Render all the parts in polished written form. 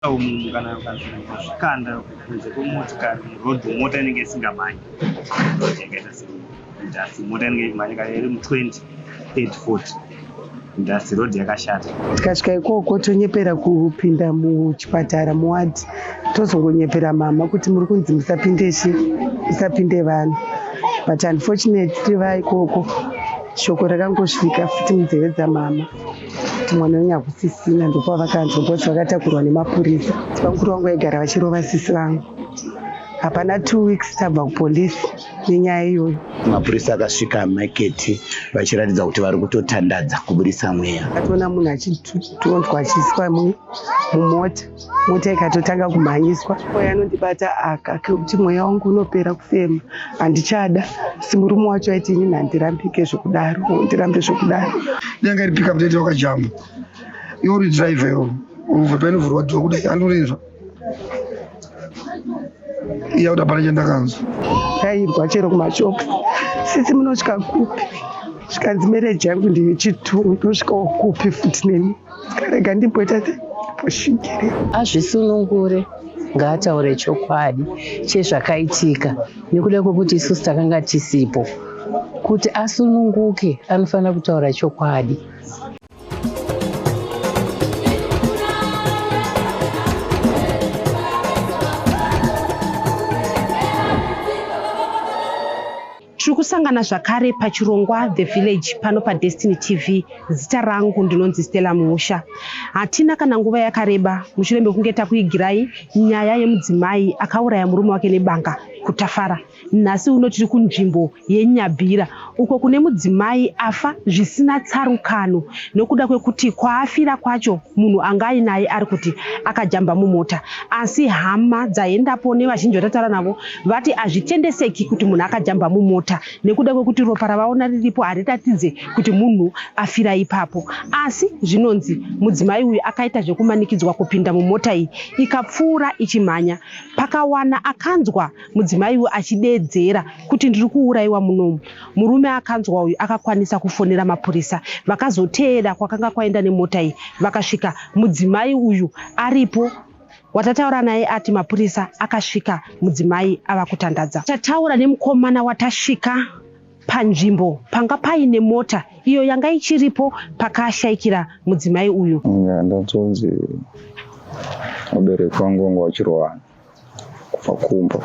Munhu kana ukazvikanda kunze kwemotikari murodhi mota inenge isingamhanyi yakaita sedhasi mota inenge ichimhanya iri mu20 30 40 dhasi rodhi yakashata. Tikasvika ikoko tonyepera kupinda muchipatara muwadhi tozongonyepera mama kuti muri kunzi musapinde vanhu, but unfortunately vaikoko shoko rakangosvika futi munzeve dzamama kuti mwana wenyu kusisina, ndipo vakanzwa kuti vakatakurwa nemapurisa. Mukuru wangu aigara vachirova sisi vangu. Hapana 2 weeks tabva kupolisi nenyaya iyoyo. Mapurisa akasvika maketi vachiratidza kuti vari kutotandadza kuburisa mweya. Akatoona munhu achitondwa achiiswa mumota, mota ikatotanga kumhanyiswa. Oya anondibata kuti mweya wangu unopera kufema, handichada. Simurume wacho aiti inini handirambike zvokudaro, ndirambe zvokudaro. Nyanga iri pika mutete wakajamba. Iwo uri driver iwo. Ubva painovhurwa dhoo kudai anorinzwa. Iya udapana chandakanzwa. Kairwa chero kumashopu. Sisi munosvika kupi? Zvikanzi mereji yangu ndichitungu ndosvikawo kupi futi neni. Karega ndimboita poshingire. Azvisunungure ngaataure chokwadi chezvakaitika nekuda kwekuti isusu takanga tisipo. Kuti asununguke anofanira kutaura chokwadi. Tiri kusangana zvakare pachirongwa The Village pano paDestiny TV. Zita rangu ndinonzi Stella Musha. Hatina kana nguva yakareba mushure mekunge takuigirai nyaya yemudzimai akauraya murume wake nebanga kutafara. Nhasi uno tiri kunzvimbo yeNyabhira uko kune mudzimai afa zvisina tsarukano nokuda kwekuti kwaafira kwacho munhu anga ainaye ari kuti akajamba mumota. Asi hama dzaendapo nevazhinji vatataura navo vati hazvitendeseki kuti munhu akajamba mumota nekuda kwekuti ropa ravaona riripo haritatidze kuti munhu afira ipapo. Asi zvinonzi mudzimai uyu akaita zvekumanikidzwa kupinda mumota iyi ikapfuura ichimhanya. Pakawana akanzwa mudzimai uyu achidedzera kuti ndiri kuurayiwa munomu. Murume akanzwa uyu akakwanisa kufonera mapurisa, vakazoteera kwakanga kwaenda nemota iyi. Vakasvika mudzimai uyu aripo. Watataura naye ati mapurisa akasvika mudzimai ava kutandadza. Tataura nemukomana watasvika panzvimbo panga paine mota iyo yanga ichiripo pakashaikira mudzimai uyu. Ndatonzi mubereki wangu wanga wachirowana kubva kumba.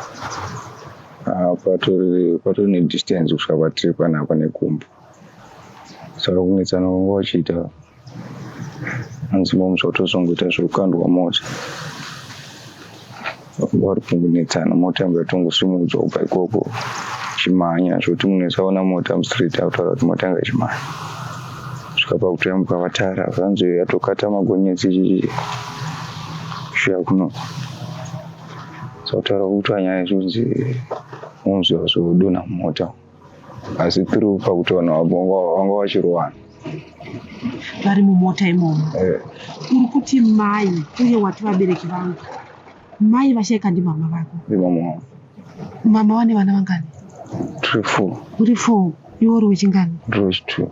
Patori nedistance kusvika patiri panapa nekumba. Saka kunetsana wanga wachiita hanzi momuzva kutozongoita zvekukandwa mota. Vari kungonetsana mota yanga yatongosimudzwa kubva ikoko chimhanya zvokuti munhu asaona mota mustreet akutaura kuti mota yanga ichimhanya. Svika pakutoyambuka vatara vanzi yatokata magonyeti ichichi kusvika kuno. Sautaura kuti anyaya izvonzi munzi wazodonha mumota. Asi tiri pakutoona wanga wachirowana. Vari mumota imomo. Uri kuti mai uye wati vabereki vangu. Mai vashaika ndi mama vako? Ndi mama wangu. Mama wane vana vangani? 3-4. Uri 4, iwe uri wechingani? Ndiri wechi2.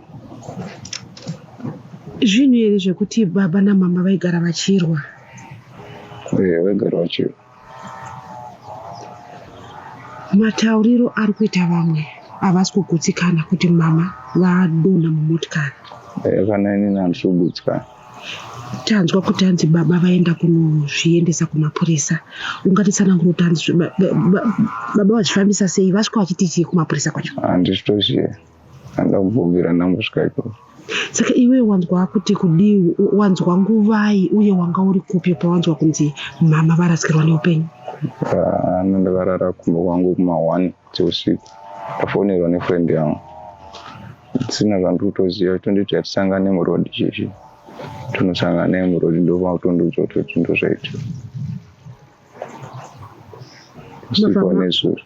Zvinhu here zvekuti baba namama vaigara vachirwa? Vaigara vachirwa. Matauriro ari kuita vamwe havasi kugutsikana kuti mama vadonha mumotikari. Kana inini handisi kugutsikana. Tanzwa kuti hanzi baba vaenda kunozviendesa kumapurisa. Ungatitsanangura kuti hanzi baba vazvifambisa sei, vasvika vachiti chii kumapurisa kwacho? Handitoziva. Handa kubvunzira ndambosvika ikoko. Saka iwe wanzwa kuti kudii, wanzwa nguvai uye wanga uri kupi pawanzwa kunzi mama varasikirwa neupenyu? Ndakarara kumba kwangu kuma1 dzeusiku. Ndafonerwa nefriend yangu. Sina zvandiri kutoziva, tonditi hatisangane murodhi chechi. Tunosangana naye murodhi ndopakutondiudza kuti ndozvaitika.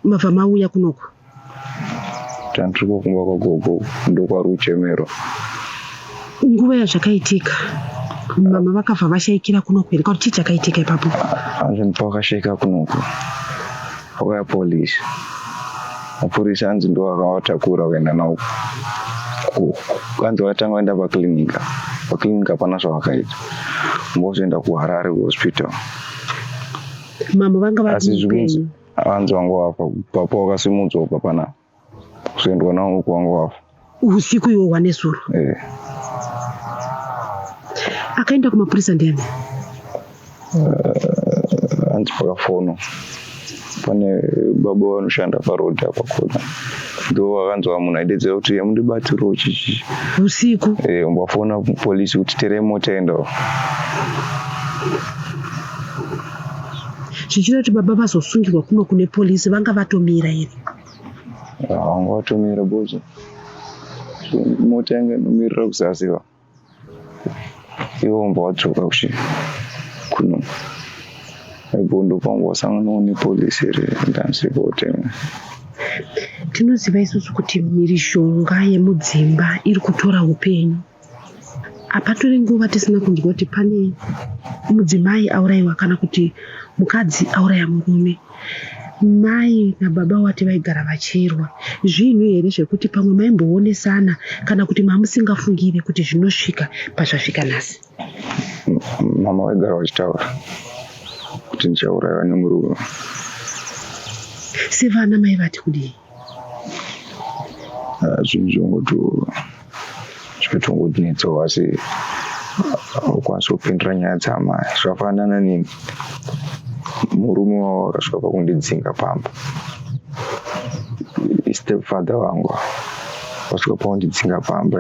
Mabva mauya kunoko? Tandiri kumba kwagogo ndokwari kuchemerwa. Nguva yazvakaitika mama vakabva vashaikira kunoko here? Kuti chii chakaitika ipapo? Hanzi pakashaika kunoko vakauya polisi. Mapurisa hanzi ndo vakavatakura kuenda navo. Hanzi vatanga vaenda paklinika. Paklinika hapana zvavakaita. Mbozoenda kuHarare kuhospital. mama vanga asi zvikunzi vapenyu hanzi wangu wafa papa wakasimudzwa papana kuzoendwa nawo uku wangu wafa usiku iwo wanesuro akaenda kumapurisa ndiani hanzi pakafono pane baba vanoshanda parodhi apa kona ndo vakanzwa munhu aidedzera kuti mundibatiro chichi usiku umbafona polisi kuti tere mota endawo zvichida kuti baba vazosungirwa kuno kune polisi vanga vatomira here vanga vatomira bozi mota yanga inomirira kuzasiva ivo umba wadzoka kushi kuno aibondo pangu wasanganawo nepolisi here ndanzikotenga tinoziva isusu kuti mhirizhonga yemudzimba iri kutora upenyu apatori nguva tisina kunzwa kuti pane mudzimai aurayiwa kana kuti mukadzi auraya murume mai nababa wati vaigara vachirwa zvinhu here zvekuti pamwe maimboonesana kana kuti mamusingafungiri kuti zvinosvika pazvasvika nhasi mama vaigara vachitaura kuti ndichaurayiwa nemurume sevana mai vati kudii zvinhu zvikatongodinetsawo asi ukwanisa kupindura nyaya dzamai zvakafanana nini murume wavo wakasvika pakundidzinga pamba stepfather wangu wasvika pakundidzinga pamba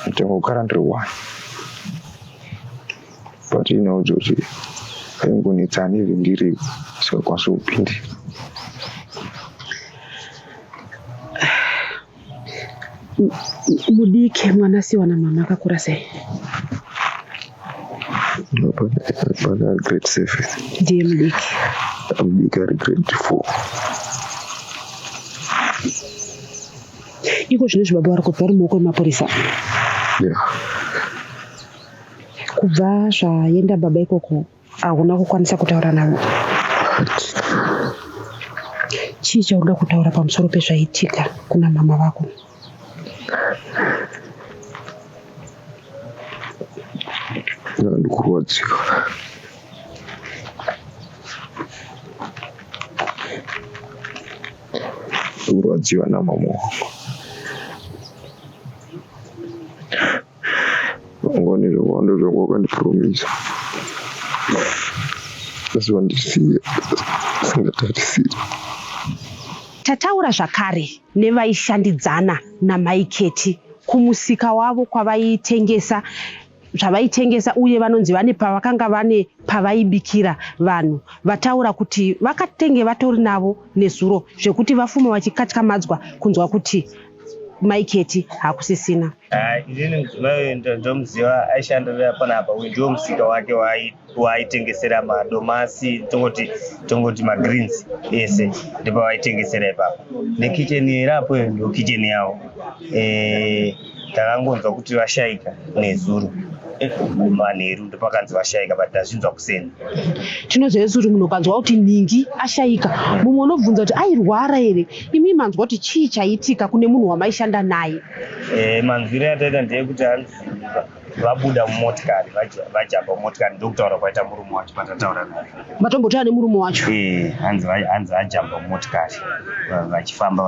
nditangogara ndiri one but inaudzo kuti aingonetsani ivi ndiri sikakwanisa kupindira mudiki mwanasiwana mama akakura sei pana ari grade 7 ndiye mudiki mudiki ari grade 4 iko zvino zvibaba vari kubva ri muoko wemapurisa kubva zvaenda baba ikoko hauna kukwanisa kutaura navo chii chauda kutaura pamusoro pezvaitika kuna mama vako ndikurwadziwa ndikurwadziwa namama wangu vangonezvawando zvangu wakandipuromisa asi wandisiya singatarisiri tataura zvakare nevaishandidzana namaiketi kumusika wavo kwavaitengesa zvavaitengesa uye vanonzi vane pavakanga vane pavaibikira vanhu vataura kuti vakatenge vatori navo nezuro zvekuti vafuma vachikatyamadzwa kunzwa kuti maiketi hakusisina inini mudzimai ndomuziva aishandira panapa uyu ndiwo musika wake waaitengesera madomasi tongoti magreens ese ndopavaitengesera ipapo nekicheni irapo ndo kicheni yavo takangonzwa kuti vashaika nezuro manheru ndopakanzi vashaika but ndazvinzwa kusena tinoziva kuti munhu ukanzwa kuti ningi ashaika mumwe unobvunza kuti airwara here imi manzwa kuti chii chaitika kune munhu wamaishanda naye manzwiro yataita ndeyekuti vabuda mumotikari vajamba mumotikari ndokutaura kwaita murume wacho patataura naye matombotaura nemurume wacho hanzi ajamba mumotikari vachifamba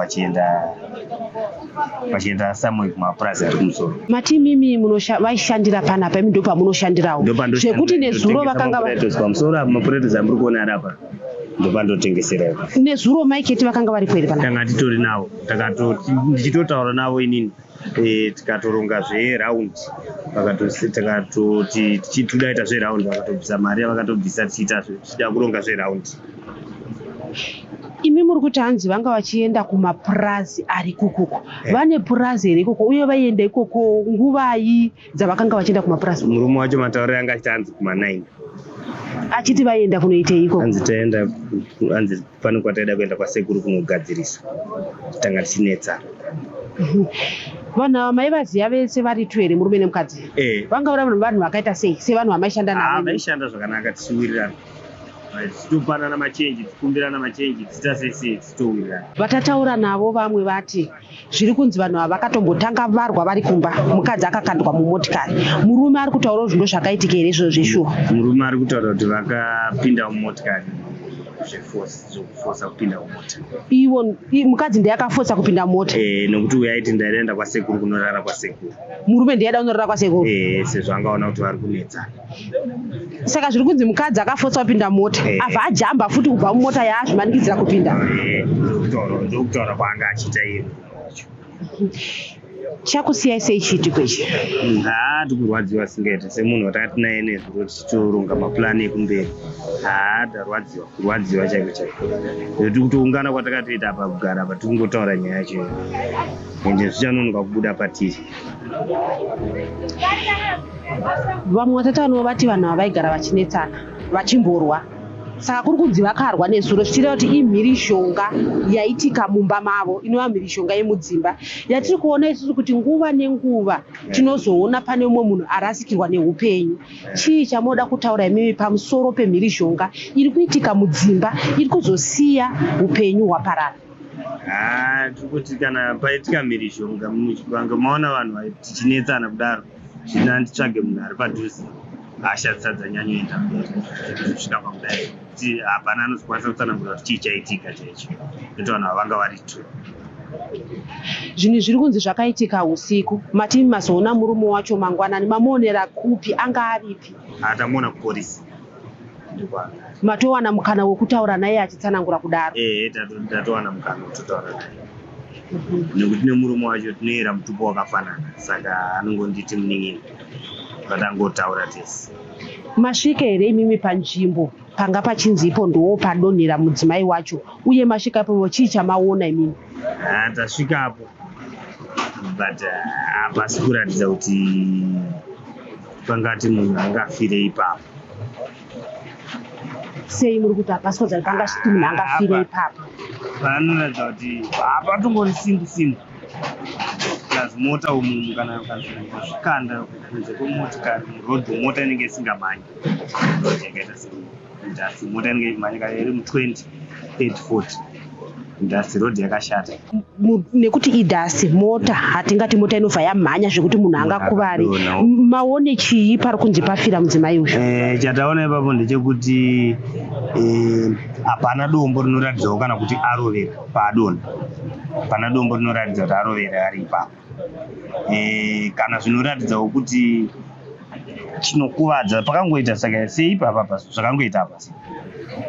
vachienda samwe kumapurazi ari kumusoro mati mimi vaishandira panapa imi ndopamunoshandirawo zvekuti nezuro vakanga pamusoro mapuretizi amuri kuona arapa ndopandotengesera nezuro maiketi vakanga vari kweri panapa tanga titori navo ndichitotaura navo inini tikatoronga zveraundi takatoti tichitodaita zveraundi vakatobvisa mari vakatobvisa tichida kuronga zveraundi imi muri kuti hanzi vanga vachienda kumapurazi ari kukuko vane purazi here ikoko uye vaienda ikoko nguvai dzavakanga vachienda kumapurazi murume wacho matauriro anga achiti hanzi kuma9 achiti vaienda kunoitei ikoko hanzi pane kwataida kuenda kwasekuru kunogadzirisa tanga tichinetsa vanhu ava maivaziva vese varitu here murume nemukadzi vanga uri vanhu vakaita sei sevanhu vamaishanda navo vaishanda zvakanaka tichiwirirana tichitopanana machenji tikumbirana machenji tichita sese tichitowirirana vatataura navo vamwe vati zviri kunzi vanhu ava vakatombotanga varwa vari kumba mukadzi akakandwa mumotikari murume ari kutaurawo zvinhu zvakaitika here izvozvo zveshuwa murume ari kutaura kuti vakapinda mumotikari zvokufosa kupinda mumota. Iwo mukadzi ndiye akafosa kupinda mota. Nokuti uyu aiti ndaenda kwasekuru kunorara kwasekuru. Murume ndiye aida kunorara kwasekuru. Sezvo angaona kuti vari kunetsana. Saka zviri kunzi mukadzi akafosa kupinda mota. Abva ajamba futi kubva mumota yaazvimanikidzira kupinda. Ndokutaura kwaanga achiita iye. Chakusiyai sei chiitiko ichi? Tikurwadziwa singaiti semunhu watakati naye nezviro tichitoronga mapurani ekumberi. Tarwadziwa, kurwadziwa chaiko chaiko. Nekuti kutoungana kwatakatoita apa kugara apa tikungotaura nyaya yacho ende zvichanonoka kubuda patiri. Vamwe vatatauriwo vati vanhu avaigara vachinetsana vachimborwa. Saka kuri kunzi vakarwa nezuro zvichireva kuti imhirishonga yaitika mumba mavo inova mhirishonga yemudzimba yatiri kuona isusu kuti nguva nenguva tinozoona pane umwe munhu arasikirwa neupenyu. Chii chamoda kutaura imimi pamusoro pemhirishonga iri kuitika mudzimba iri kuzosiya upenyu hwaparara? Tirikuti kana paitika mhirishonga muchivange maona vanhu tichinetsana kudaro zvina nditsvage munhu ari padhuze ashatsadza nyanyoenda kusvika pakudai kuti hapana anozokwanisa kutsanangura kuti chii chaitika chaicho nekuti vanhu havanga varitu. Zvinhu zviri kunzi zvakaitika usiku, matimi mazoona murume wacho mangwanani, mamuonera kupi, anga aripi? Tamuona kuporisi. Matowana mukana wekutaura naye achitsanangura kudaro? Tatowana mukana wekutotaura naye. Nekuti nemurume wacho tinoera mutupo wakafanana, saka anongonditi munin'ina vatangotaura tese. Masvika here imimi panzvimbo panga pachinzipo ndo padonhera mudzimai wacho, uye masvika ipapo chii chamaona imimi? Tasvikapo but hapasi kuratidza kuti pangati munhu angafire ipapo. Sei muri kuti hapasi kuratidza kuti panga chiti munhu angafire ipapo? Panoratidza kuti hapatongori simbu plus mota umu kana ukazvikanda kunze kwemotikari murodhi mota inenge isingamhanyi rodhi yakaita seindasi mota inenge imhanyika iri mu20 30 indasi rodhi yakashata nekuti idhasi mota hatingati mota inobva yamhanya zvekuti munhu angakuvari. Maone chii pari kunzi pafira mudzimai uyu? Chataona ipapo ndechekuti hapana dombo rinoratidzawo kana kuti arovera paadonha. Pana dombo rinoratidza kuti arovera ari ipapo. Kana zvinoratidzawo kuti chinokuvadza pakangoita saka sei ipapa zvakangoita apa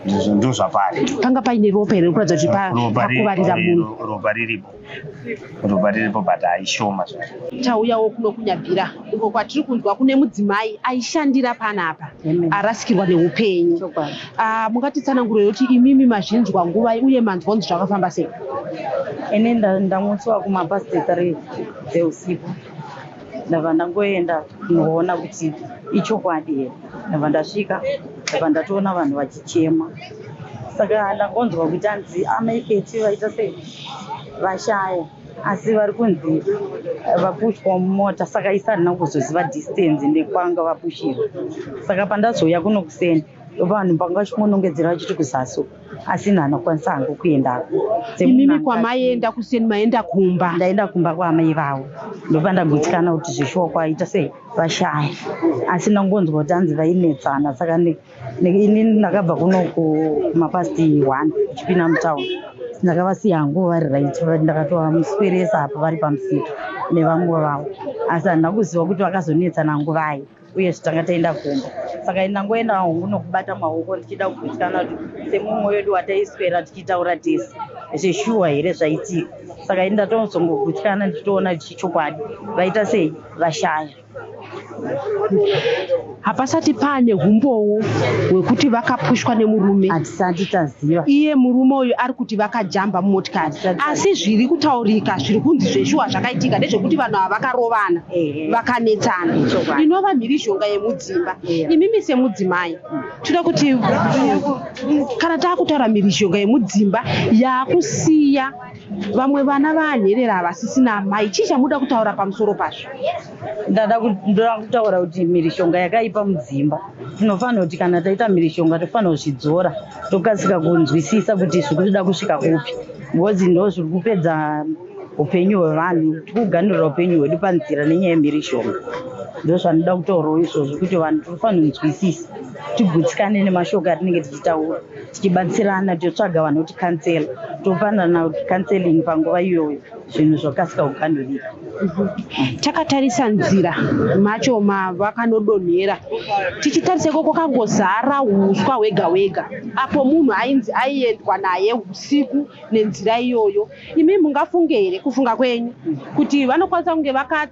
ndo zvapari. Panga paine ropa here kuratidza kuti pakuvarira munhu? Ropa riripo but haishoma. Tauyawo kuno kunyabhira uko kwatiri kunzwa kune mudzimai aishandira panapa arasikirwa neupenyu. Mungatitsanangurire kuti imimi mazvinzwa nguva uye manzwa nzi zvakafamba sei? Ine ndamutswa kumapasi 3 dzeusiku ndabva ndangoenda kunoona kuti ichokwadi here. Ndabva ndasvika ndabva ndatoona vanhu vachichema, saka ndangonzwa kuti anzi amaiketi vaita sei vashaya, asi vari kunzi vapushwa mumota, saka isarina kuzoziva distance ndekwanga vapushira. Saka pandazouya kuno kuseni vanhu pangachimondongedzera vachiti kuzaso, asi nhana kwanisa hangu kuendako. Imimi kwamaenda kuseni maenda kumba? Ndaenda kumba kwaamai vavo, ndopa ndagutsikana kuti zvishuwa kwaita sei vashaya, asi ndangonzwa kuti hanzi vainetsana. Saka ini ndakabva kuno kumapasti 1 ichipinda mutauni, ndakavasiya hangu vari right, ndakatovamusperesa apa vari pamusika nevamwe vavo, asi handina kuziva kuti vakazonetsana hangu vai uye zvitanga taenda kumba. Saka ndangoenda hangu nokubata maoko ndichida kugutsikana kuti semumwe wedu wataiswera tichitaura tese zveshuwa here zvaitika. Saka ndatonzongogutsikana ndichitoona chichokwadi vaita sei vashaya. Hapasati pane humbowo hwekuti vakapushwa nemurume? Hatisati taziva. Iye murume uyu ari kuti vakajamba mumotikari, asi zviri kutaurika zviri kunzi zveshuwa zvakaitika ndezvekuti vanhu ava vakarovana vakanetsana. Inova mhirishonga yemudzimba. Imimi semudzimai toda kuti kana taakutaura mhirishonga yemudzimba yakusiya vamwe vana vanherera havasisina mai, chii chamuda kutaura pamusoro pazvo? Ndoda kutaura kuti mhirishonga yakaipa mudzimba tinofanira kuti kana taita mhirishonga tofanira kuzvidzora tokasika kunzwisisa kuti zviri kuda kusvika kupi, ngozi ndo zviri kupedza upenyu hwevanhu, tikuganhurira upenyu hwedu panzira nenyaya yemhirishonga. Ndo zvanoda kutaurawo izvozvo kuti vanhu tinofanira kunzwisisa, tigutsikane nemashoko atinenge tichitaura, tichibatsirana, totsvaga vanhu kutikansela, topanana kanseling panguva iyoyo, zvinhu zvakasika kuganhurika. Takatarisa nzira macho vakanodonhera, tichitarisa ikoko kangozara huswa hwega hwega, apo munhu ainzi aiendwa naye usiku nenzira iyoyo. Imi mungafunge here kufunga kwenyu kuti vanokwanisa kunge vakatya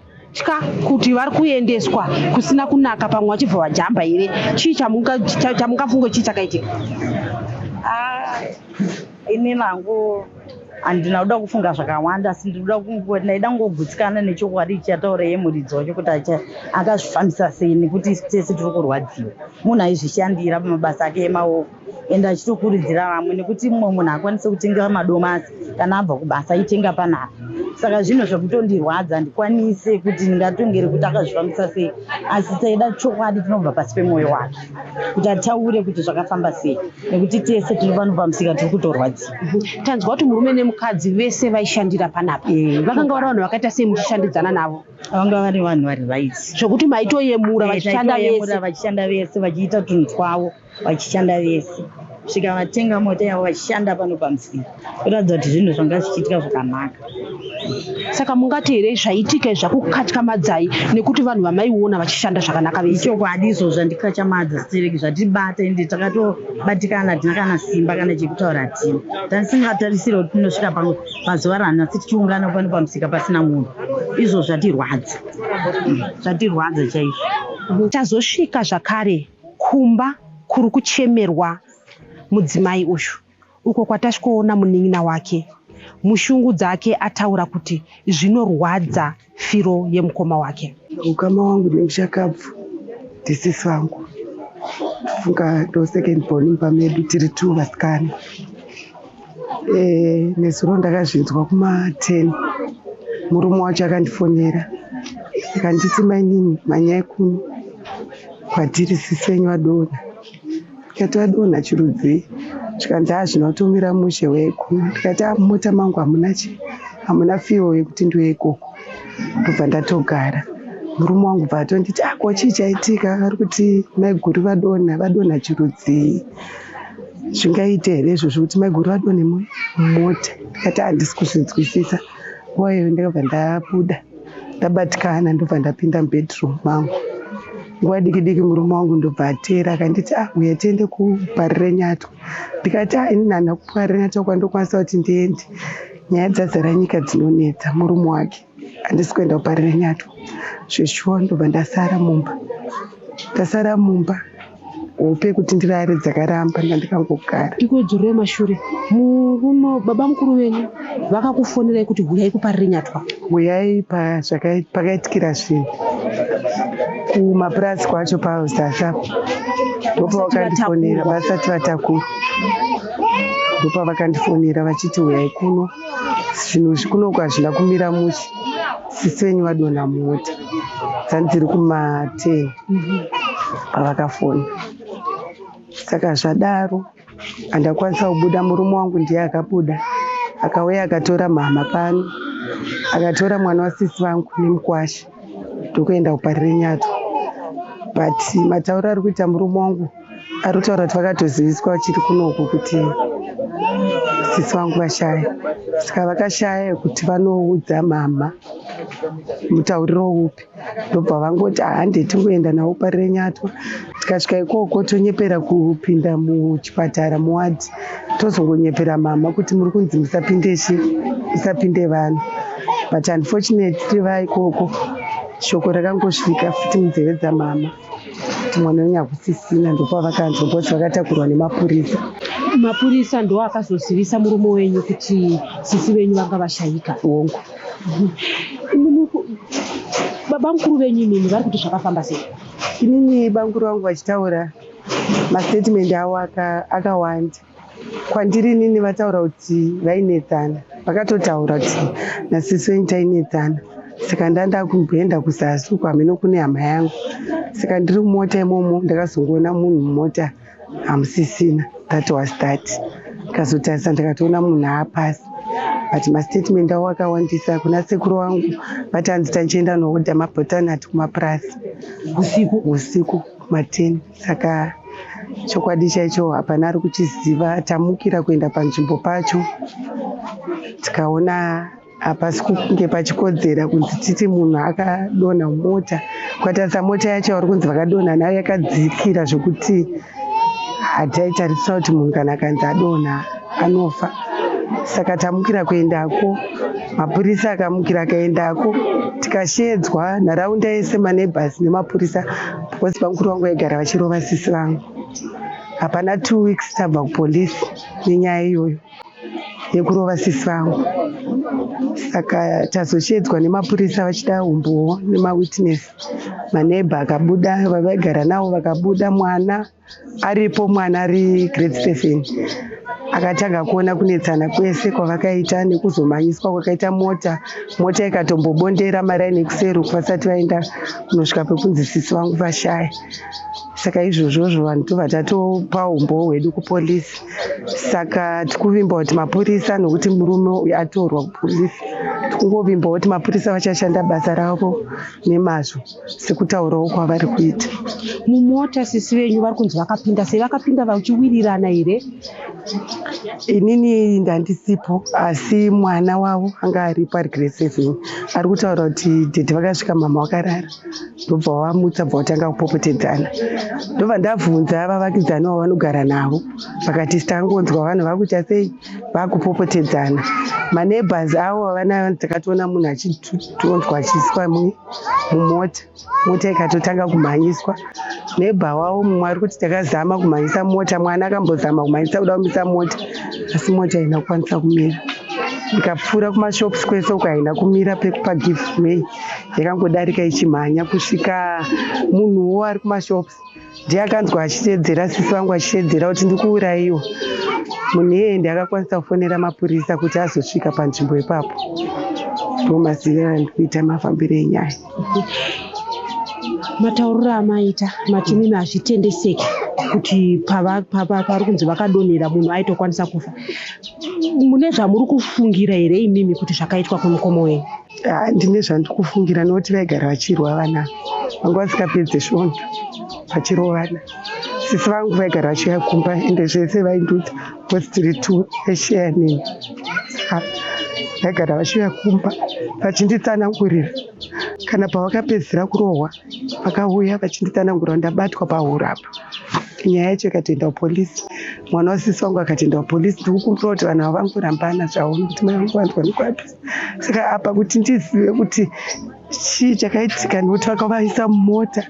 kuti vari kuendeswa kusina kunaka pamwe vachibva vajamba here? Chii chamungafunga chii chakaitika? Ini nangu handina kuda kufunga zvakawanda, asi ndaida kungogutsikana nechokwadi chataura yemuridzo wacho kuti akazvifambisa sei, nekuti isu tese tiri kurwadziwa. Munhu aizvishandira pamabasa ake emaoko ende achitokurudzira vamwe, nekuti mumwe munhu akwanise kutenga madomasi kana abva kubasa aitenga panapa. Saka zvinhu zvekutondirwadza handikwanise kuti ndingatongere kuti akazvifambisa sei, asi taida chokwadi tinobva pasi pemwoyo wake kuti ataure kuti zvakafamba sei, nekuti tese tiri pano pamusika tiri kutorwadziwa. Tanzwa kuti murume nemukadzi vese vaishandira panapa, vakanga vari vanhu vakaita sei muchishandidzana navo? Vanga vari vanhu vari vaisi zvokuti maitoyemura vachishanda vese, vachiita tunhu twavo vachishanda vese, svika vatenga mota yavo vachishanda pano pamusika, kuratidza kuti zvinhu zvanga zvichiitika zvakanaka. Saka mungati here zvaitika zvakukatyamadzai nekuti vanhu vamaiona vachishanda zvakanaka vese? Chokwadi izvozvo zvandikatyamadza, sitireki zvatibata ende takatobatikana, hatina kana simba kana chekutaura tina. Tatisingatarisira kuti tinosvika pazuva ranhasi tichiungana pano pamusika pasina munhu. Izvo zvatirwadza, zvatirwadza chaizvo. Tazosvika zvakare kumba kuri kuchemerwa mudzimai uyu, uko kwatasvikoona munin'ina wake. Mushungu dzake ataura kuti zvinorwadza firo yemukoma wake. Mukama wangu nemushakabvu ndisisi vangu, funga ndo second born pamedu, tiri 2 vasikana. Nezuro ndakazvinzwa kuma10 murume wacho akandifonera akanditi mainini manyai kuno kwatiri sisi venyu vadonha. Ndikati vadonha chirudzi? Zvikanzi zvinotomira mushe wekuno. Ndikati mumota mangu hamuna fiyo yekuti ndiwe ikoko. Ndobva ndatogara. Murume wangu bva atonditi ko chii chaitika? Ari kuti maiguru vadonha chirudzi. Zvingaite here izvozvo kuti maiguru vadonhe mumota? Ndikati handisi kuzvinzwisisa. Nguva iyoyo ndakabva ndabuda ndabatikana, ndobva ndapinda mubedroom mangu. Nguva diki murume wangu ndobva ateera akanditi uya tiende kuparire nyatwa. Ndikati ini nhana kuparire nyatwa kwandokwanisa kuti ndiende, nyaya dzazara nyika dzinonetsa. Murume wake handisi kuenda kuparire nyatwa. Zveshuwa ndobva ndasara mumba hope kuti ndirare dzakaramba, ndandikangogara. Ndikudzorere mashure, murume baba mukuru wenyu vakakufonerai kuti huyai kuparire nyatwa? Huyai pakaitikira zvinhu kumapurasi kwacho pazasapo, ndopavakandifonera vasati vatakura. Ndopavakandifonera vachiti huyai kuno, zvinhu zvikunoko hazvina kumira mushe, sisi venyu vadonha mumota. Dzanziri kuma10 pavakafona. Saka zvadaro handakwanisa kubuda. Murume wangu ndiye akabuda, akauya akatora mama pano, akatora mwana wasisi vangu nemukwasha, ndokuenda kuparire nyatwa. But matauro ari kuita murume wangu ari kutaura kuti vakatoziviswa chiri kunoko kuti sisi vangu vashaya. Saka vakashaya kuti vanoudza mama mutauriro upi, ndobva vangoti handeti ngoenda navo kuparire nyatwa. Tikasvika ikoko tonyepera kupinda muchipatara muwadhi, tozongonyepera mama kuti muri kunzi musapinde vanhu. But unfortunately vaikoko shoko rakangosvika futi munzeve dzamama kuti mwana wenyu hakusisina. Ndopa vakanzwa bhosi vakatakurwa nemapurisa. Mapurisa ndo akazozivisa murume wenyu kuti sisi venyu vanga vashayika? Hongu. Baba mukuru venyu imini vari kuti zvakafamba sei? Inini banguru vangu vachitaura mastatemendi avo akawanda. Kwandiri inini vataura kuti vainetsana, vakatotaura kuti nasisi venyu tainetsana. Saka ndanda kumboenda kuzasi uko hameno kune hama yangu. Saka ndiri mumota imomo ndakazongoona munhu mumota hamusisina. That was that. Ndikazotarisa ndikatoona munhu haapasi. but mastatement avo akawandisa. Kuna sekuru wangu vatanzi tachienda noodha mabhotanati kumapurasi usiku kuma10. Saka chokwadi chaicho hapana ari kuchiziva. Tamukira kuenda panzvimbo pacho tikaona hapasi kunge pachikodzera kunzi titi munhu akadonha mota. Kwatarisa mota yacho vari kunzi vakadonha nayo yakadzikira zvokuti hataitarisa kuti munhu kana akanzi adonha anofa. Saka tamukira kuendako, mapurisa akamukira akaendako, tikashedzwa nharaunda yese, maneighbors nemapurisa, because banguru vangu vaigara vachirova sisi vangu. Hapana 2 weeks tabva kupolisi nenyaya iyoyo yekurova sisi vangu. Saka tazoshedzwa nemapurisa vachida umbowo nemawitness. Maneighbor akabuda, vavaigara navo vakabuda, mwana aripo, mwana ari grade 7. Akatanga kuona kunetsana kwese kwavakaita nekuzomanyiswa kwakaita mota ikatombobondera maraini ekuseru vasati vaenda kunosvika pekunzi sisi vangu vashaya. Saka izvozvozvo vanhu tobva tatopa umbo hwedu kupolisi. Saka tikuvimba kuti mapurisa, nokuti murume uyu atorwa kupolisi, tikungovimba kuti mapurisa vachashanda basa ravo nemazvo sekutaurawo kwavari kuita. Mumota sisi venyu vari kunzi vakapinda, sei vakapinda vachiwirirana here? Inini ndandisipo, asi mwana wavo anga aripo, ari grade 7. Ari kutaura kuti dhedhe vakasvika mama vakarara, ndobva vamutsa bva vatanga kupopotedzana. Ndobva ndabvunza vavakidzani vavanogara navo, vakati sitangonzwa vanhu vakuita sei vakupopotedzana. Maneighbors avo havana dzakatoona munhu achitonzwa achiiswa mota ikatotanga kumhanyiswa. Neighbor wavo mumwe ari kuti takazama kumhanyisa mota, mwana akambozama kumhanyisa kuda kumisa mota, asi mota haina kukwanisa kumira. Ikapfuura kumashops kwese uko haina kumira pagift May, yakangodarika ichimhanya kusvika munhuwo ari kumashops ndiye akanzwa achitedzera sisi vangu achitedzera kuti ndikuurayiwa. Munhu iyeye ndiye akakwanisa kufonera mapurisa kuti azosvika panzvimbo ipapo. Ndomaziva ndikuita mafambiro enyaya. Matauriro amaita matimimi hazvitendeseki kuti pari kunzi vakadonhera munhu aitokwanisa kufa. Mune zvamuri kufungira here imimi kuti zvakaitwa kumukomo wenyu? Ndine zvandiri kufungira, nokuti vaigara vachirwa vana vangu vasikapedze svonda vachirovana. Sisi vangu vaigara vachiuya kumba ende zvese vaindudza because tiri 2 esheya neni. Vaigara vachiuya kumba vachinditsanangurira. Kana pavakapedzera kurohwa vakauya vachinditsanangurira ndabatwa pahuro apa. Nyaya yacho ikatoenda kupolisi. Mwana wasisi vangu akatoenda kupolisi. Ndikukumbira kuti vanhu ava vangorambana zvavo nokuti mai vangu vanzwa nekuapisa. Saka apa kuti ndizive kuti chii chakaitika, nokuti vakavaisa mumota.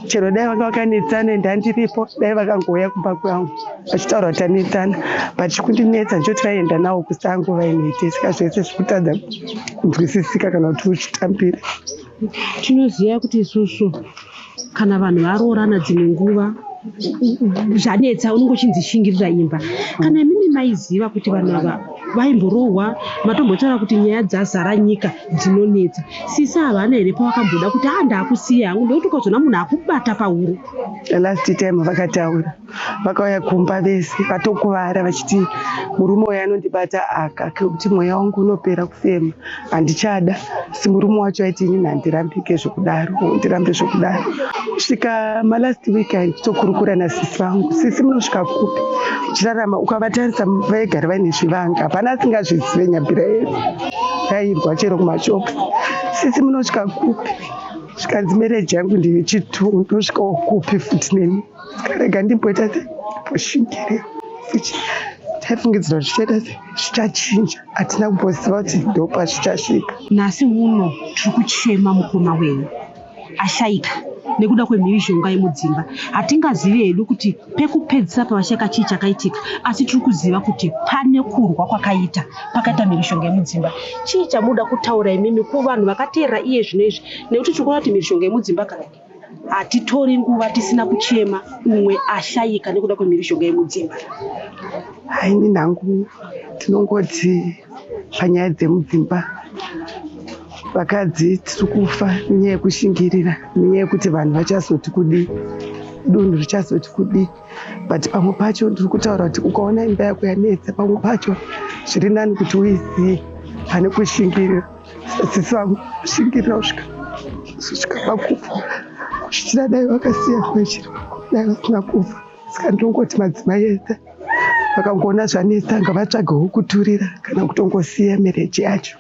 Chero dai vanga vakanetsana ndandiripo, dai vakangouya kumba kwangu vachitaura kuti anetsana, vachikundinetsa ndoti vaenda navo kusango vainoite. Saka zvese zvikutadza kunzwisisika kana kuti uchitambira. Tinoziva kuti isusu kana vanhu varoorana dzimwe nguva zvanetsa unenge uchinzishingirira imba. Kana imimi maiziva kuti vanhu ava vaimborohwa, matombotaura kuti nyaya dzazara nyika dzinonetsa, sisi havana here pavakamboda kuti ndakusiya hangu ndokuti ukazoona munhu akubata pahuro? Last time vakataura, vakauya kumba vese vatokuvara vachiti murume uyu anondibata aka kuti mweya wangu unopera kufema, handichada. Si murume wacho aiti inini handirambike zvokudaro, ndirambe zvokudaro. Kusvika malast week handitokurukura nasisi vangu, sisi munosvika kupi uchirarama ukavatarisa vaigara vaine zvivanga, hapana asingazvizive nyambira yedu, vairwa chero kumashopu. Sisi munosvika kupi? Zvikanzi mereji yangu ndiri chitungu, ndosvikawo kupi futi neni? Sikarega ndimboita semboshingirewo taifungidzira kuti zvichachinja, hatina kumboziva kuti ndopa zvichasvika. Nhasi uno tiri kuchema mukoma wenyu ashayika nekuda kwemhirizhonga yemudzimba. Hatingazivi hedu kuti pekupedzisa pavashayika chii chakaitika, asi tiri kuziva kuti pane kurwa kwakaita pakaita mhirizhonga yemudzimba. Chii chamuda kutaura imimi kuvanhu vakateerera iye zvinezvi, nekuti tiri kuona kuti mhirizhonga yemudzimba kana hatitori nguva tisina kuchema umwe ashayika nekuda kwemhirizhonga yemudzimba. Haini nhangu, tinongoti panyaya dzemudzimba vakadzi tiri kufa nenyaya yekushingirira, nenyaya yekuti vanhu vachazoti kudi, dunhu richazoti kudi. But pamwe pacho ndiri kutaura kuti ukaona imba yako yanetsa, pamwe pacho zviri nani kuti uizive pane kushingirira. Sisi vangu kushingirira kusvika pakufa, kusvikira dai vakasiya kwechiri, dai vasina kufa. Saka ndongoti madzimai ese vakangoona zvanetsa ngavatsvagewo kuturira kana kutongosiya mereji yacho.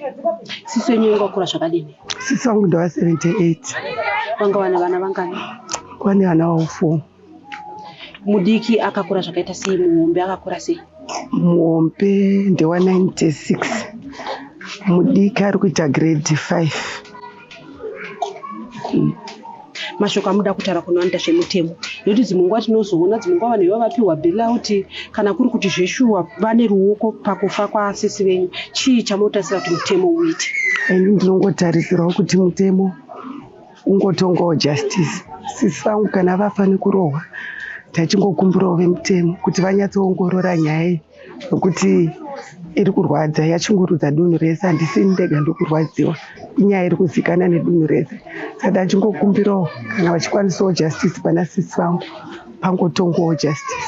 Sisi wenyu wakakura zvakadini? Sisi vangu ndava 78. Vanga vane vana vangani? Vane vana vavo 4. Mudiki akakura zvakaita sei? Muhombe akakura sei? Muhombe ndewa 96, mudiki ari kuita grade 5. Mashoko amuda kutaura kunowanika zvemutemo nokuti dzimwe nguva tinozoona dzimwe nguva vanhu iva vapiwa bailout kana kuri kuti zveshuwa vane ruoko pakufa kwasisi venyu. Chii chamunotarisira kuti mutemo uite? Ini ndinongotarisirawo kuti mutemo ungotongawo justice. Sisi vangu kana vafa nekurohwa tachingokumbirawo vemutemo kuti vanyatsoongorora nyaya iyi nokuti iri kurwadza, yachingurudza dunhu rese. Handisi ndega ndokurwadziwa, inyaya iri kuzikanwa nedunhu rese. Saka ndachingokumbirawo kana vachikwanisawo justice pana sisi vangu, pangotongawo justice.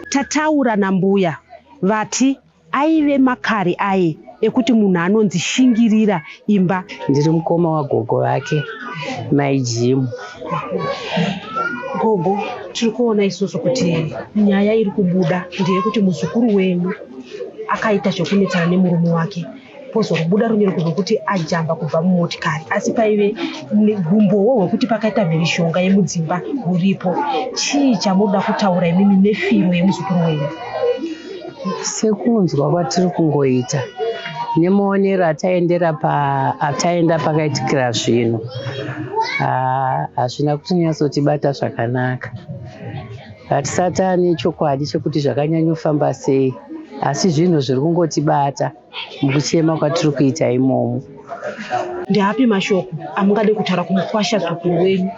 Tataura nambuya vati aive makare aye ekuti munhu anonzi shingirira imba. Ndiri mukoma wagogo vake maijimu. Gogo, tiri kuona isusu kuti nyaya iri kubuda ndeyekuti muzukuru wenyu akaita zvekunetsana nemurume wake, pozorubuda rumwe rwekuti ajamba kubva mumotikari, asi paive gumbowo hwekuti pakaita mhirishonga yemudzimba huripo. Chii chamuda kutaura imimi nefiro yemuzukuru wenyu? Sekunzwa kwatiri kungoita nemuonero ataenda pakaitikira zvino, hazvina kutinyasotibata zvakanaka. Hatisati ane chokwadi chekuti zvakanyanyofamba sei, asi zvinhu zviri kungotibata mukuchema kwatiri kuita imomo. Ndeapi mashoko amungade kutaura kumukwasha zukuru wenyu?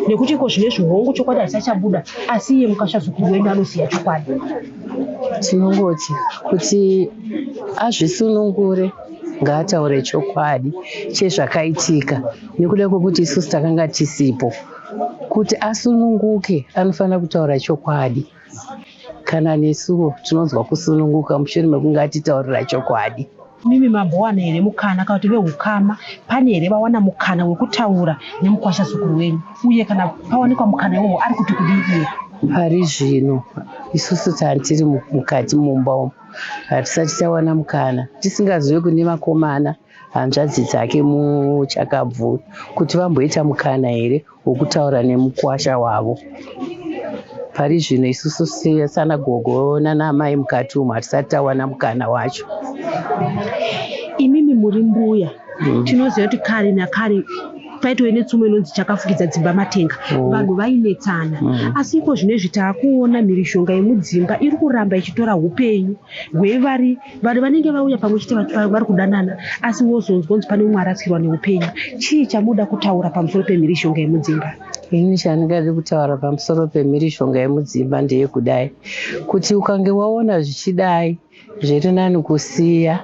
Nekuti ko zvine zvihongo chokwadi hasichabuda, asi iye mukasha zukuru wenyu anoziya chokwadi. Tinongoti kuti azvisunungure, ngaataure chokwadi chezvakaitika, nekuda kwekuti isusu takanga tisipo. Kuti asununguke anofanira kutaura chokwadi. Kana nesuwo tinonzwa kusununguka mushure mekunge atitaurira chokwadi. Mimi mambowana here mukana kana kuti vehukama pane here vawana mukana wekutaura nemukwasha zukuru wenyu, uye kana pawanikwa mukana iwowo ari kuti kudii? Pari zvino isusu tiri mukati mumba umu, hatisati tawana mukana, tisingazivi kune makomana hanzvadzi dzake muchakabvura kuti vamboita mukana here wokutaura nemukwasha wavo. Pari zvino isusu sana gogo nanamai mukati umu hatisati tawana mukana wacho. Imimi muri mbuya, tinoziva kuti kare nakare paitove netsumo inonzi chakafukidza dzimba matenga, vanhu vainetsana. Asi iko zvinezvi taakuona mhirishonga yemudzimba iri kuramba ichitora upenyu hwevari vanhu vanenge vauya pamwe chete vari kudanana, asi wozonzwa kunzi pane umwe arasikirwa neupenyu. Chii chamuda kutaura pamusoro pemhirishonga yemudzimba? Ini chandingade kutaura pamusoro pemhirishonga yemudzimba ndeyekudai kuti ukange waona zvichidai zviri nani kusiya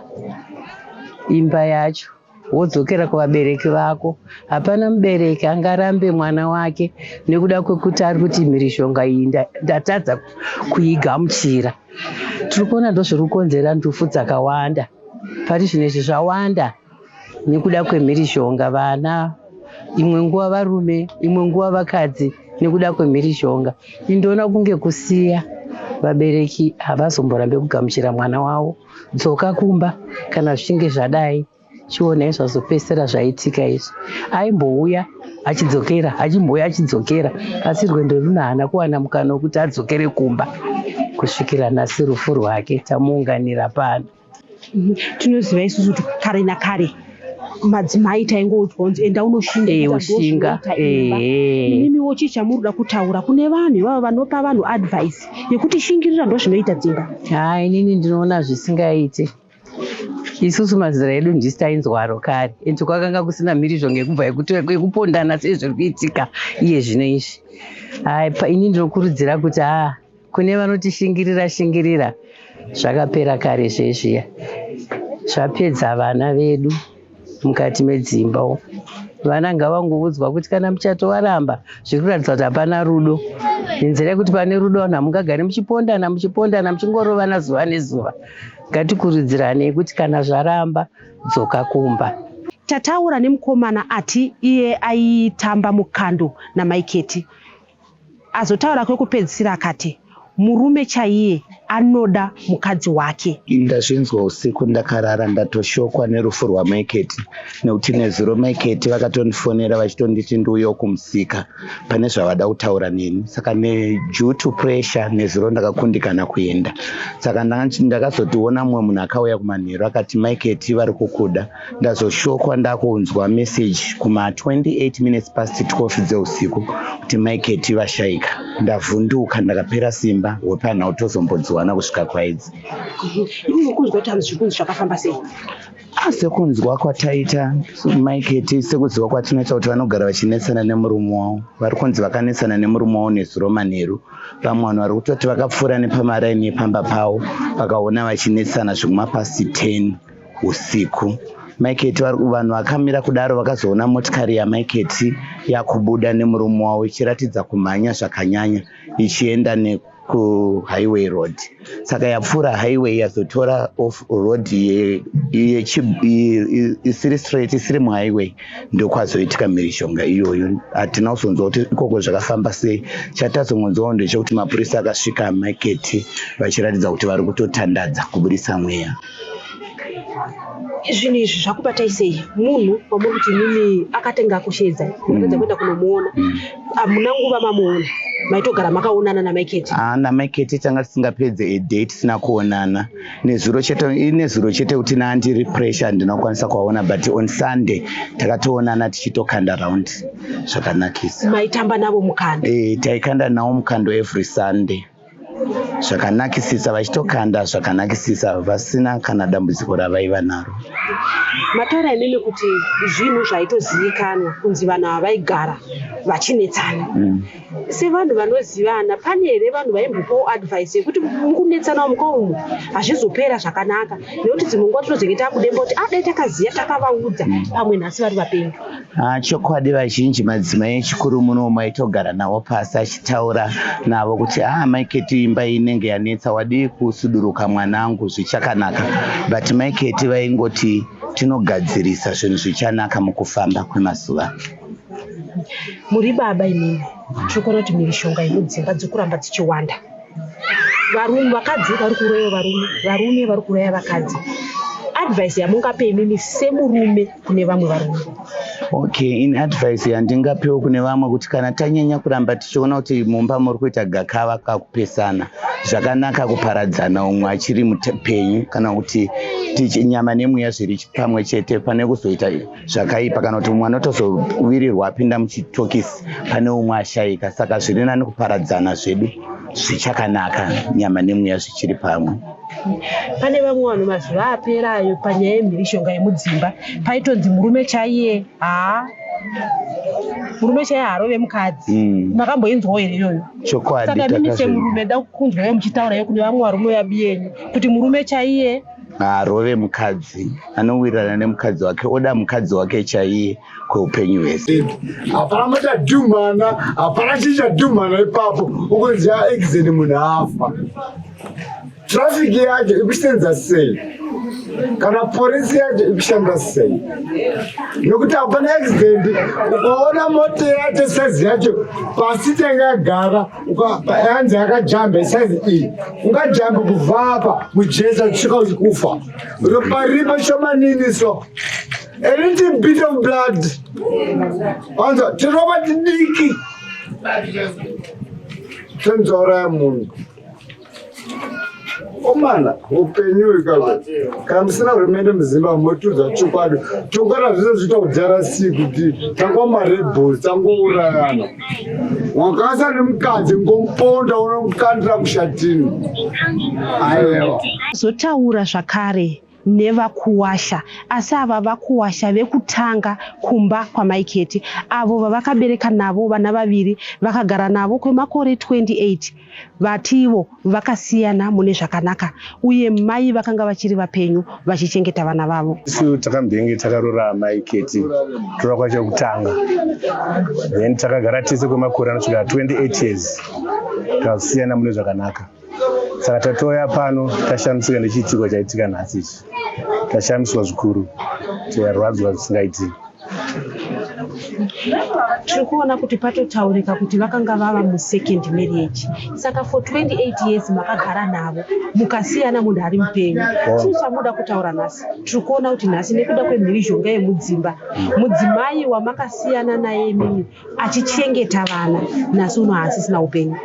imba yacho wodzokera kuvabereki vako. Hapana mubereki angarambe mwana wake nekuda kwekuti ari kuti mhirishonga iyi ndatadza kuigamuchira. Tiri kuona ndozviri kukonzera ndufu dzakawanda pari zvinezvi, zvawanda nekuda kwemhirishonga. Vana imwe nguva varume, imwe nguva vakadzi, nekuda kwemhirishonga. Indoona kunge kusiya vabereki havazomborambe kugamuchira mwana wavo. Dzoka kumba kana zvichinge zvadai, chionai zvazopedzisira zvaitika izvi. Aimbouya achidzokera, achimbouya achidzokera, asi rwendo runa haana kuwana mukana wekuti adzokere kumba. Kusvikira nhasi rufu rwake tamuunganira pano. Tinoziva isusu kuti kare nakare madzimai taingoudza enda unoshinga. Imimiwo chii chamunoda kutaura kune vanhu ivavo vanopa vanhu advice yekuti shingirira ndo zvinoita dzimba? Inini ndinoona zvisingaite. Isusu mazera edu ndisi tainzwaro kare, ende kwakanga kusina mhirishonga yekubva yekupondana sezviri kuitika iye zvino izvi. Ini ndinokurudzira kuti kune vanoti shingirira zvakapera kare zvezviya, zvapedza vana vedu mukati medzimba. Vana ngavangoudzwa kuti kana muchato waramba zviri kuratidza kuti hapana rudo, nenzira yekuti pane rudo vanhu hamungagari muchipondana muchingorovana zuva nezuva. Ngatikurudziranei kuti kana zvaramba dzoka kumba. Tataura nemukomana ati iye aitamba mukando naMaiketi. Azotaura kwekupedzisira akati murume chaiye anoda mukadzi wake. Ndazvinzwa usiku ndakarara ndatoshokwa nerufu rwaMaiketi nekuti nezuro Maiketi vakatondifonera vachitonditi ndiuyewo kumusika pane zvavada kutaura neni. Saka due to pressure nezuro ndakakundikana kuenda. Saka ndakazotiona mumwe munhu akauya kumanheru akati Maiketi vari kukuda. Ndazoshokwa ndakunzwa message kuma 28 minutes past 12 dzeusiku kuti Maiketi vashayika. Ndavhunduka ndakapera simba wepanhau tozombodziwana kusvika kwaidzi. Kunzwa kuti hamuzvikunzi zvakafamba sei? Sekunzwa kwataita Maiketi, sekuziva kwatinoita kuti vanogara vachinetsana nemurume wavo. Vari kunzi vakanetsana nemurume wavo nezuro manheru. Vamwe vanhu vari kutoti vakapfuura nepamaraini epamba pavo vakaona vachinetsana zviguma pasi 10 usiku. Maiketi vanhu vakamira kudaro vakazoona motikari yaMaiketi yakubuda nemurume wavo ichiratidza kumhanya zvakanyanya ichienda kuhighway road. Saka yapfuura highway yazotora off road isiri straight isiri muhighway ndokwazoitika mhirishonga iyoyo. Hatina kuzonzwa kuti ikoko zvakafamba sei. Chatazongonzwawo ndechekuti mapurisa akasvika Maiketi vachiratidza kuti vari kutotandadza kubudisa mweya. Zvinhu izvi zvakubatai sei? Munhu wamuri kuti mimi akatenga kushedza munoedza kuenda kunomuona, hamuna nguva mamuona, maitogara makaonana naMaiketi? NaMaiketi tanga tisingapedze a date tisina kuonana. Nezuro chete kuti nandiri pressure ndinokwanisa kuwaona, but on Sunday takatoonana tichitokanda round zvakanakisa. Maitamba navo mukando? Taikanda navo mukando every Sunday. Zvakanakisisa vachitokanda zvakanakisisa vasina kana dambudziko ravaiva naro. Mataura imimi kuti zvinhu zvaitozivikanwa kunzi vanhu ava vaigara vachinetsana. Sevanhu vanozivana, pane here vanhu vaimbopawo advice yekuti mukunetsana muka umu hazvizopera zvakanaka, nekuti dzimwe nguva tinozenge takudemba kuti dai takaziya takavaudza pamwe nhasi vari vapenyu? Chokwadi vazhinji madzimai echikuru muno maitogara navo pasi achitaura navo kuti Maiketi imba inenge yanetsa, wadii kusuduruka mwanangu zvichakanaka. But Maiketi vaingoti tinogadzirisa zvinhu zvichanaka mukufamba kwemazuva. Muri baba imimi, tinokuona kuti mhirishonga inodzimba dzikuramba dzichiwanda. Vakadzi vari kuroya varume vari kuroya vakadzi. Advice yamungape imimi semurume kune vamwe varume? Okay, in advice yandingapewo kune vamwe kuti kana tanyanya kuramba tichiona kuti mumba muri kuita gakava kakupesana, zvakanaka kuparadzana umwe achiri mupenyu, kana kuti nyama nemweya zviri pamwe chete pane kuzoita zvakaipa, kana kuti umwe anotozowirirwa apinda muchitokisi pane umwe ashayika. Saka zviri nani kuparadzana zvedu zvichakanaka, nyama nemweya zvichiri pamwe. Pane vamwe vanhu mazuva aperayo panyaya yemhirishonga yemudzimba paitonzi murume chaiye haarove mukadzi. Makamboinzwawo here iyoyo? Chokwadi. Saka mimi semurume da kunzwayo muchitaurayo kune vamwe varume vabi yenyu kuti murume chaiye haarove mukadzi, anowirirana nemukadzi wake, oda mukadzi wake chaiye kweupenyu hwese. Hapana mutadhumana, hapana chichadhumana ipapo ukunzi accident munhu afa. Trafiki yacho ikusenza sei? Kana polisi yacho ikushanda sei? Nokuti hapana accident ukaona mota yacho size yacho pasi tangagara yanzi yakajamba size iyi, ungajamba kubva apa mujeza kusvika uchikufa. Ropa ripa shomanini so. A little bit of blood. Anza tiroba tidiki. Tenzora munhu. Omana upenyu ikako kamusina hurumende muZimbabwe motudza chokwadi tongana zvese zvita kudzara siku kuti tangoma rebels tangourayana wakasa nemukadzi ngomuponda unomukandira kushatini. Aiwa zotaura zvakare nevakuwasha, asi ava vakuwasha vekutanga kumba kwaMaiketi, avo vavakabereka navo vana vaviri, vakagara navo kwemakore 28, vativo vakasiyana mune zvakanaka, uye mai vakanga vachiri vapenyu vachichengeta vana vavo. Isu takambenge takarora Maiketi torwa chekutanga, then takagara tese kwemakore anosvika 28 years, takasiyana mune zvakanaka. Saka tatoya pano tashamisika nechiitiko chaitika nhasi ichi, tashamiswa zvikuru, tarwadzwa zvisingaitiki. Tiri kuona kuti patotaurika kuti vakanga vava musecond marriage, saka for 28 years makagara navo mukasiyana munhu ari mupenyu. Chii chamuda kutaura nhasi? Tiri kuona kuti nhasi nekuda kwemhirizhonga yemudzimba, mudzimai wamakasiyana naye mimi achichengeta vana, nhasi uno haasisina upenyu.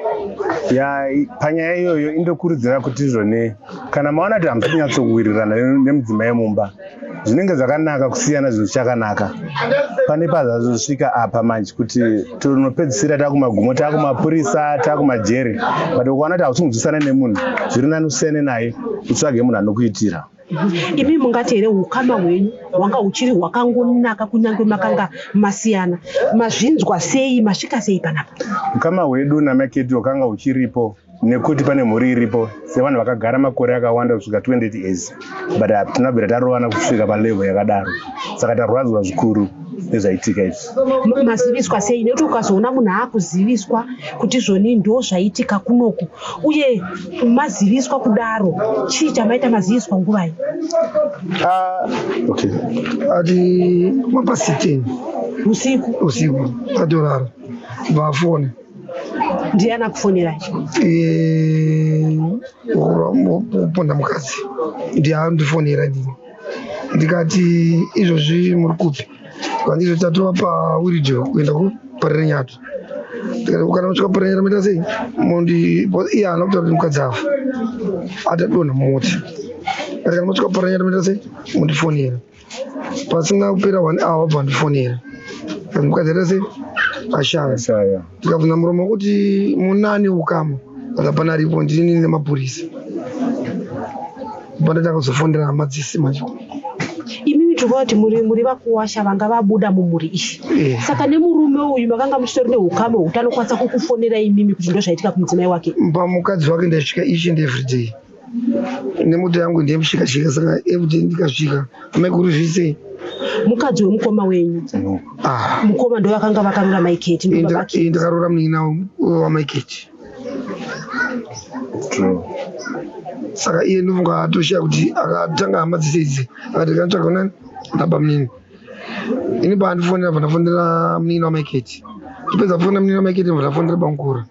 Panyaya iyoyo indokurudzira kuti zvone kana maona kuti hamusi kunyatsokuwirirana nemudzimai mumba, zvinenge zvakanaka kusiyana zvinhu chakanaka. Pane pazazosvika apa manje kuti tunopedzisira takumagumo, takumapurisa, takumajeri, but ukaona kuti hausingunzwisana nemunhu, zviri nani usiyane naye, utsvage munhu anokuitira. Imi mungati here ukama hwenyu hwanga huchiri hwakangonaka kunyange makanga masiyana, mazvinzwa sei, masvika sei panapa? Ukama hwedu naMaiketi hwakanga huchiripo nekuti pane mhuri iripo sevanhu vakagara makore akawanda kusvika 28 years, but tinabvira tarovana kusvika palevel yakadaro, saka tarwadzwa zvikuru nezvaitika izvi. Maziviswa sei? Nekuti ukazoona munhu akuziviswa kuti zvoni ndo zvaitika kunoku, uye maziviswa kudaro, chii chamaita maziviswa nguva iyi? Okay. Ati mapasiteni usiku atorara vafone. Ndiani akufonera? Uponda mukadzi ndiye andifonera ndini, ndikati izvozvi muri kupi? Kandizo tatova paWirijo kuenda kuparira Nyato. Kana musvika parira Nyato muita sei? Iye haana kutaura kuti mukadzi afa, atadonha mumota. Kana musvika parira Nyato muita sei? Mundifonera. Pasina kupera 1 hour pandifonera. Kana mukadzi aita sei? Ashaya. Tikabvunza muromo kuti munani ukama, kana pana ripo ndini nemapurisa. Pana takazofonera hama dzese manje. Imimi tikuona kuti muri vakuwasha vanga vabuda mumhuri ishi. Saka nemurume uyu makanga muchitori neukama hutano kwanisa kukufonera imimi kuti ndo zvaitika kumudzimai wake? Pamukadzi wake ndasvika each and every day. Nemoto yangu ndiye mushika-shika, saka everyday ndikasvika. Amaikuru mukadzi wemukoma wenyu? Mukoma ndo vakanga vakarora Maiketi? Ndakarora munina waMaiketi. Saka iye ndofunga atoshiya kuti akatanga hama dzese idzi akati kanotsvaga nani ndaba munini. Ini pandifonera pandafonera munini waMaiketi, ndopedza kufonera munini waMaiketi pandafonera Bankura.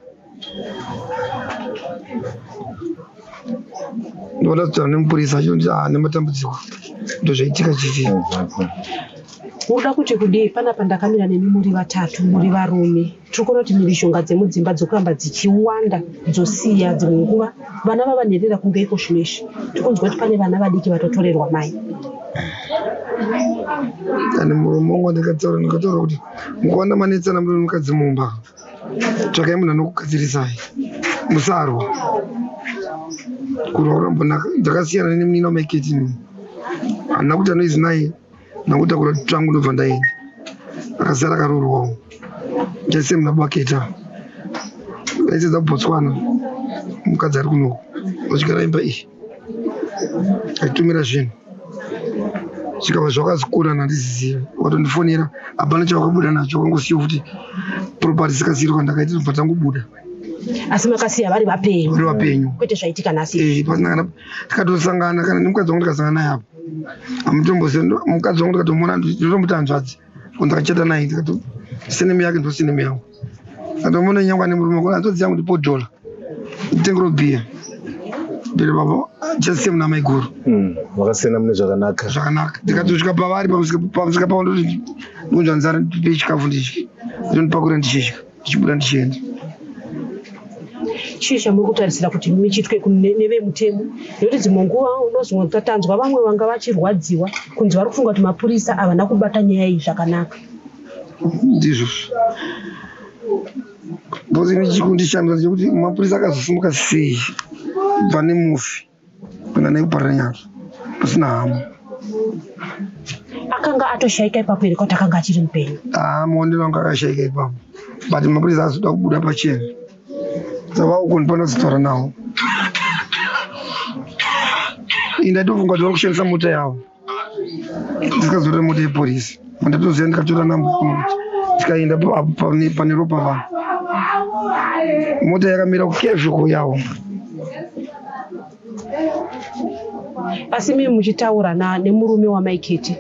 Ndoda kutaura nemupurisa acho kuti nematambudziko ndo zvaitika chichi. Unoda kuti kudii? Panapa ndakamira nemi muri vatatu, muri varume. Tiri kuona kuti mhirizhonga dzemudzimba dzokuramba dzichiwanda, dzosiya dzimwe nguva vana vavanherera kunge iko zvinoizvi. Tiri kunzwa kuti pane vana vadiki vatotorerwa mai. Ani muromo wangu ndikataura kuti mukaona manetsana muri mukadzi mumba, tsvakai munhu anokugadzirisai, musarwa. Kurwa kurambonaka. Ndakasiyana nemunini waMaiketi nini, handina kuti anoizi naye nakutakura twangu ndobva ndaenda, akasara akarorwawo chese muna Baketa aitsedza Botswana. Mukadzi ari kunoku osvikira imba iyi aitumira zvinhu zvikava zvakazikura nandiziziva, watondifonera hapana chavakabuda nacho, wakangosiya kuti propati sikasiri kwandakaita ndobva tangobuda. Asi makasiya vari vapenyu? Vari vapenyu, kwete zvaitika nhasi. Pasina tikatosangana kana nemukadzi wangu tikasangana naye apo amutombosendo mukadzi wangu ndikatomona ndinotomuti hanzvadzi ndakachata naye ndikato sinemu yake ndo sinemu yangu, ndatomona nyangwa nemurume kona atodziya kuti $4 nditengero bhiya mbere baba chasiyemu namaiguru. Wakasiyana mune zvakanaka ndikatosvika pavari pamusvika pavo ndoti ndonzva nzara ndipe chikafu ndichi ndondipakura ndichidya ndichibuda ndichienda. Chii chamuri kutarisira kuti michitwe nevemutemo? Nekuti dzimwe nguva unozonwa tatanzwa vamwe vanga vachirwadziwa kunzi vari kufunga kuti mapurisa havana kubata nyaya iyi zvakanaka. Ndizvo bozi nechikundishamisa chekuti mapurisa akazosumuka sei kubva nemufi kuenda naye kuparira Nyato. pasina hama. Akanga atoshaika ipapo here kuti akanga achiri mupenyu? Maonero anga akashaika ipapo, but mapurisa azoda kubuda pachena, saka ukunipana zitaura nawo. Ndatofunga kuti vari kushandisa mota yavo, ndisikazorera mota yepolisi. Ndatoziva ndikatora namba yamuti tikaenda pane ropa vanhu. Mota yakamira kukevhiko yavo. Asi mimi muchitaura nemurume wamaiketi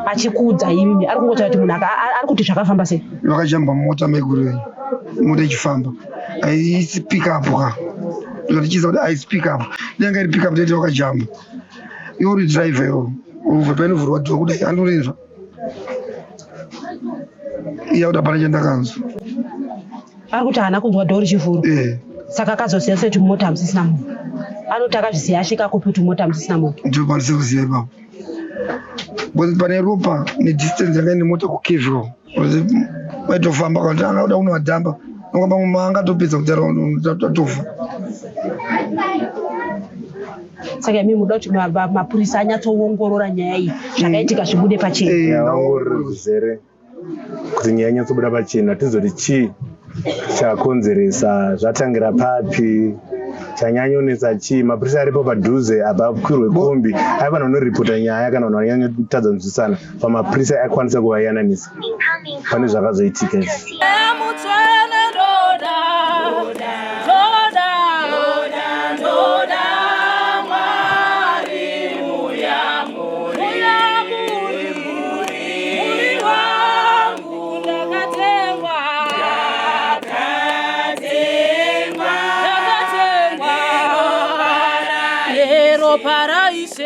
achikuudza imi ari kungoti kuti munhu ari kuti zvakafamba sei? Vakajamba mota maiguru, mota ichifamba haisi pick up ka tichiza kuti haisi pick up. Nyanga iri pick up tete vakajamba. Iwo uri driver iwo ubva painovhurwa dhoo kudai andorinzwa iya kuti hapana chandakanzwa. Ari kuti haana kunzwa dhoo richivhurwa, saka akazosiya seti mota hamusisina munhu. Anoti akazvisiya asvika kupi kuti mota hamusisina munhu. Ndiro pandise kuziva ipapo, pane ropa nedistance yanga ine mota kukevhiko vaitofamba kuti angada unowadhamba nokamba angatopedza kutaura atofa. Saka mimi muda kuti mapurisa anyatsoongorora nyaya iyi zvakaitika zvibude pachena. Aongorore kuzere kuti nyaya inyatsobuda pachena, tizoti chii chakonzeresa, zvatangira papi, chanyanyonesa chii. Mapurisa aripo padhuze apa kwirwe kombi aifanira kunoripota nyaya kana vanhu vanyanya kutadza kunzwisana pamapurisa akwanisa kuvayananisa pane zvakazoitika izvi. Paraíso.